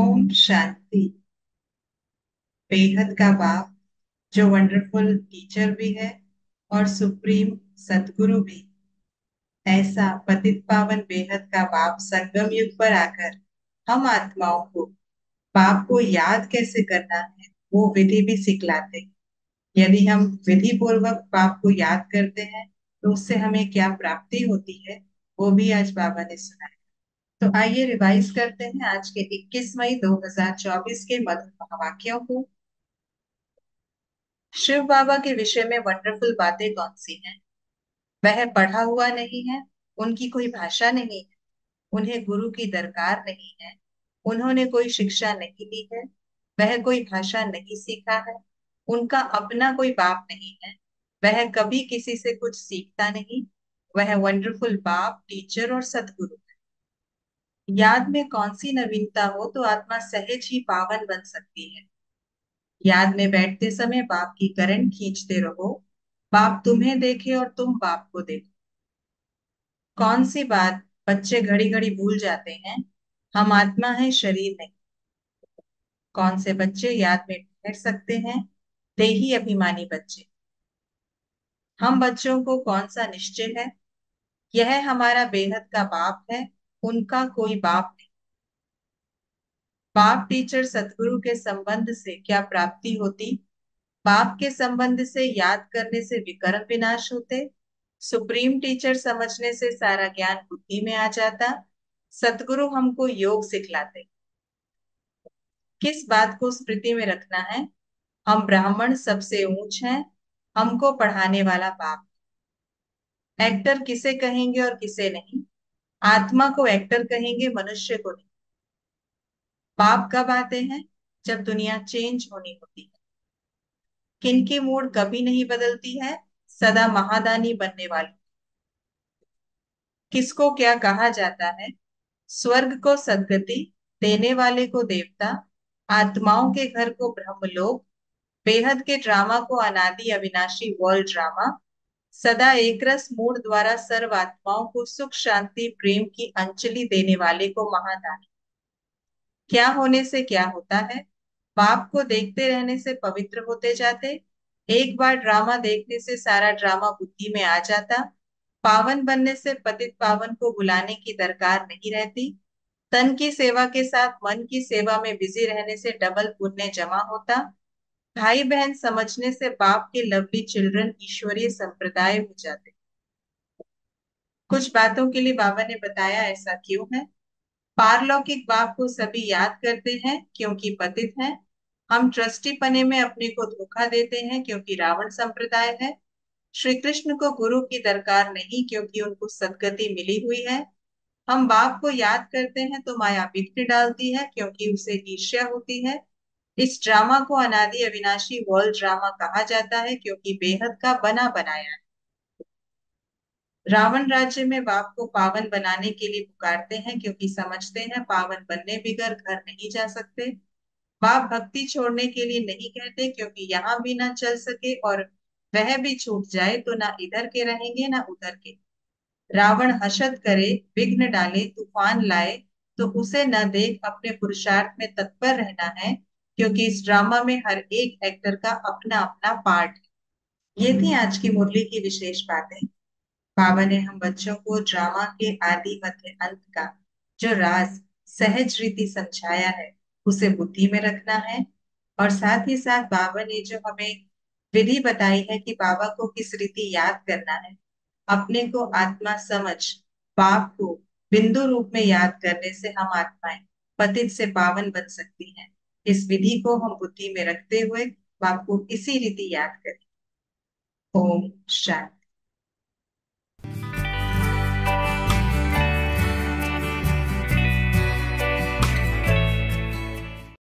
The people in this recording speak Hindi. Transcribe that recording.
ओम शांति। बेहद का बाप जो वंडरफुल टीचर भी है और सुप्रीम सदगुरु भी, ऐसा पतित पावन बेहद का बाप संगम युग पर आकर हम आत्माओं को पाप को याद कैसे करना है वो विधि भी सिखलाते हैं। यदि हम विधि पूर्वक पाप को याद करते हैं तो उससे हमें क्या प्राप्ति होती है वो भी आज बाबा ने सुनाया। तो आइए रिवाइज करते हैं आज के 21 मई 2024 के मधुर महावाक्यों को। शिव बाबा के विषय में वंडरफुल बातें कौन सी हैं? वह पढ़ा हुआ नहीं है, उनकी कोई भाषा नहीं है, उन्हें गुरु की दरकार नहीं है, उन्होंने कोई शिक्षा नहीं ली है, वह कोई भाषा नहीं सीखा है, उनका अपना कोई बाप नहीं है, वह कभी किसी से कुछ सीखता नहीं। वह वंडरफुल बाप, टीचर और सदगुरु है। याद में कौन सी नवीनता हो तो आत्मा सहज ही पावन बन सकती है। याद में बैठते समय बाप की करंट खींचते रहो, बाप तुम्हें देखे और तुम बाप को देखो। कौन सी बात बच्चे घड़ी घड़ी भूल जाते हैं? हम आत्मा है, शरीर नहीं। कौन से बच्चे याद में ठहर सकते हैं? देही अभिमानी बच्चे। हम बच्चों को कौन सा निश्चय है? यह हमारा बेहद का बाप है, उनका कोई बाप नहीं। बाप टीचर सदगुरु के संबंध से क्या प्राप्ति होती? बाप के संबंध से याद करने से विकर्म विनाश होते। सुप्रीम टीचर समझने से सारा ज्ञान बुद्धि में आ जाता। सतगुरु हमको योग सिखलाते। किस बात को स्मृति में रखना है? हम ब्राह्मण सबसे ऊंच हैं, हमको पढ़ाने वाला बाप। एक्टर किसे कहेंगे और किसे नहीं? आत्मा को एक्टर कहेंगे, मनुष्य को नहीं। बाप कब आते हैं? जब दुनिया चेंज होनी होती है। किनकी मूड कभी नहीं बदलती है? सदा महादानी बनने वाली। किसको क्या कहा जाता है? स्वर्ग को सदगति, देने वाले को देवता, आत्माओं के घर को ब्रह्मलोक, बेहद के ड्रामा को अनादि अविनाशी वर्ल्ड ड्रामा, सदा एकरस मूड द्वारा सर्व आत्माओं को सुख शांति प्रेम की अंजलि देने वाले को महादानी। क्या होने से क्या होता है? पाप को देखते रहने से पवित्र होते जाते। एक बार ड्रामा देखने से सारा ड्रामा बुद्धि में आ जाता। पावन बनने से पतित पावन को बुलाने की दरकार नहीं रहती। तन की सेवा के साथ मन की सेवा में बिजी रहने से डबल पुण्य जमा होता। भाई बहन समझने से बाप के लवली चिल्ड्रन ईश्वरीय संप्रदाय हो जाते। कुछ बातों के लिए बाबा ने बताया ऐसा क्यों है। पारलौकिक बाप को सभी याद करते हैं क्योंकि पतित हैं। हम ट्रस्टी पने में अपने को धोखा देते हैं क्योंकि रावण संप्रदाय है। श्री कृष्ण को गुरु की दरकार नहीं क्योंकि उनको सदगति मिली हुई है। हम बाप को याद करते हैं तो माया विघ्न डालती है क्योंकि उसे ईर्ष्या होती है। इस ड्रामा को अनादि अविनाशी वर्ल्ड ड्रामा कहा जाता है क्योंकि बेहद का बना बनाया है। रावण राज्य में बाप को पावन बनाने के लिए पुकारते हैं क्योंकि समझते हैं पावन बनने बिगर घर नहीं जा सकते। बाप भक्ति छोड़ने के लिए नहीं कहते क्योंकि यहाँ भी ना चल सके और वह भी छूट जाए तो ना इधर के रहेंगे ना उधर के। रावण हशत करे, विघ्न डाले, तूफान लाए तो उसे न देख अपने पुरुषार्थ में तत्पर रहना है क्योंकि इस ड्रामा में हर एक एक्टर का अपना अपना पार्ट है। ये थी आज की मुरली की विशेष बातें। बाबा ने हम बच्चों को ड्रामा के आदि मध्य अंत का जो राज सहज रीति समझाया है उसे बुद्धि में रखना है। और साथ ही साथ बाबा ने जो हमें विधि बताई है कि बाबा को किस रीति याद करना है, अपने को आत्मा समझ बाप को बिंदु रूप में याद करने से हम आत्माएं पतित से पावन बन सकती हैं। इस विधि को हम बुद्धि में रखते हुए बाप को इसी रीति याद करें। ओम शांति।